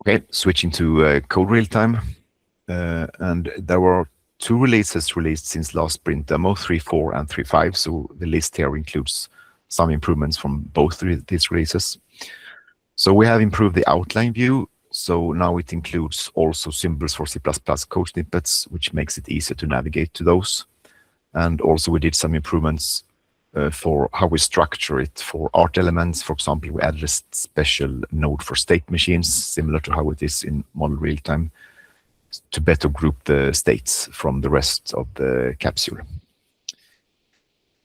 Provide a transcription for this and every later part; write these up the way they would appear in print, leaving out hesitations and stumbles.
Okay, switching to Code RealTime, and there were 2 releases released since last SprintDemo, 3.4 and 3.5. So the list here includes some improvements from both these releases. So we have improved the outline view. So now it includes also symbols for C++ code snippets, which makes it easier to navigate to those. And also we did some improvements for how we structure it for art elements. For example, we added a special node for state machines, similar to how it is in Model RealTime, to better group the states from the rest of the capsule.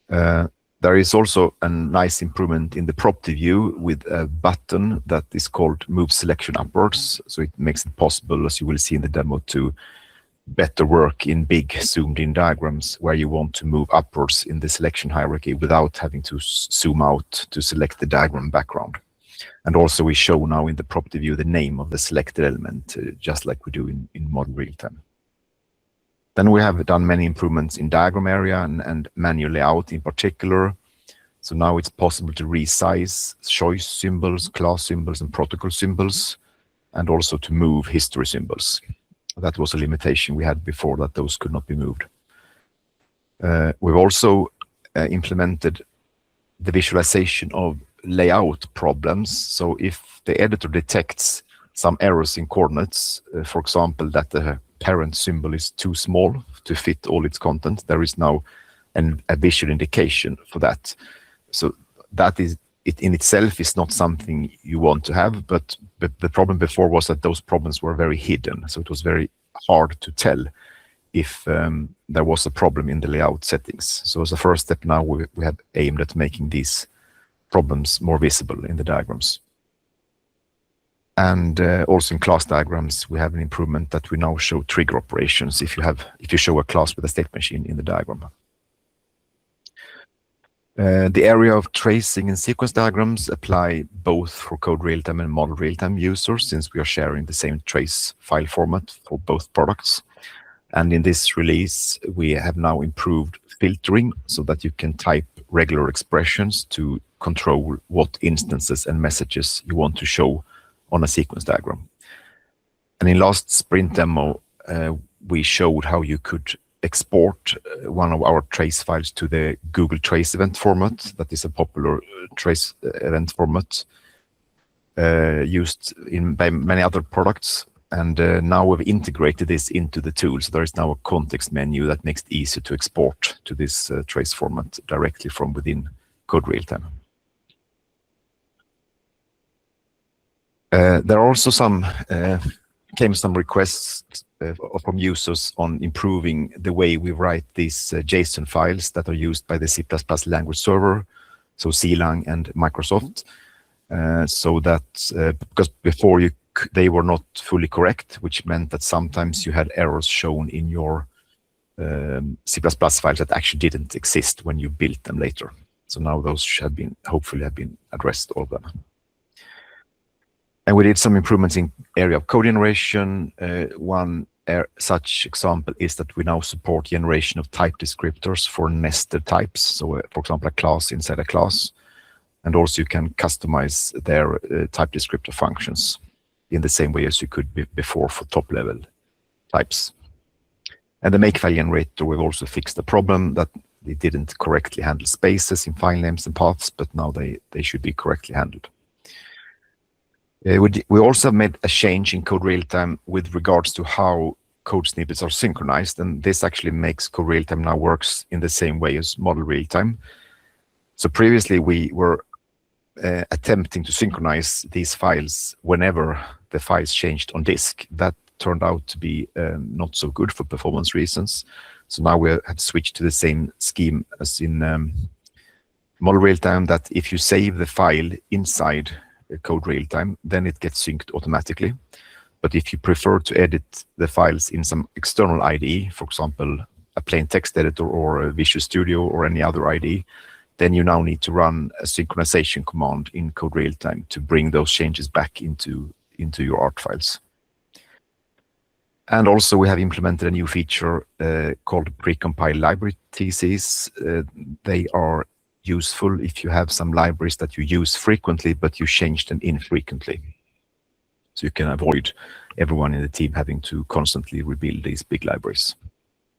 There is also a nice improvement in the property view with a button that is called Move Selection Upwards. So it makes it possible, as you will see in the demo, to better work in big zoomed-in diagrams where you want to move upwards in the selection hierarchy without having to zoom out to select the diagram background. And also we show now in the property view the name of the selected element, just like we do in Model RealTime. Then we have done many improvements in diagram area and menu layout in particular. So now it's possible to resize choice symbols, class symbols, and protocol symbols, and also to move history symbols. That was a limitation we had before, that those could not be moved. We've also implemented the visualization of layout problems. So if the editor detects some errors in coordinates, for example, that the parent symbol is too small to fit all its content, there is now a visual indication for that. So that is, it in itself is not something you want to have, but the problem before was that those problems were very hidden. So it was very hard to tell if there was a problem in the layout settings. So as a first step now, we have aimed at making these problems more visible in the diagrams. And also in class diagrams, we have an improvement that we now show trigger operations if you show a class with a state machine in the diagram. The area of tracing and sequence diagrams apply both for Code RealTime and Model RealTime users, since we are sharing the same trace file format for both products. And in this release, we have now improved filtering so that you can type regular expressions to control what instances and messages you want to show on a sequence diagram. And in last SprintDemo, we showed how you could export one of our trace files to the Google Trace event format. That is a popular trace event format used by many other products. And now we've integrated this into the tool. So there is now a context menu that makes it easier to export to this trace format directly from within Code RealTime. There are also some requests from users on improving the way we write these JSON files that are used by the C++ language server, so CLang and Microsoft, so that because before they were not fully correct, which meant that sometimes you had errors shown in your C++ files that actually didn't exist when you built them later. So now those hopefully have been addressed, all of them. And we did some improvements in area of code generation. One such example is that we now support generation of type descriptors for nested types. So, for example, a class inside a class. And also you can customize their type descriptor functions in the same way as you could before for top-level types. And the makefile generator, we've also fixed the problem that it didn't correctly handle spaces in file names and paths, but now they should be correctly handled. We also have made a change in Code RealTime with regards to how code snippets are synchronized, and this actually makes Code RealTime now works in the same way as Model RealTime. So previously we were attempting to synchronize these files whenever the files changed on disk. That turned out to be not so good for performance reasons. So now we have switched to the same scheme as in Model RealTime, that if you save the file inside Code RealTime, then it gets synced automatically. But if you prefer to edit the files in some external IDE, for example, a plain text editor or a Visual Studio or any other IDE, then you now need to run a synchronization command in Code RealTime to bring those changes back into your art files. And also we have implemented a new feature called precompile library TCs. They are useful if you have some libraries that you use frequently, but you change them infrequently. So you can avoid everyone in the team having to constantly rebuild these big libraries.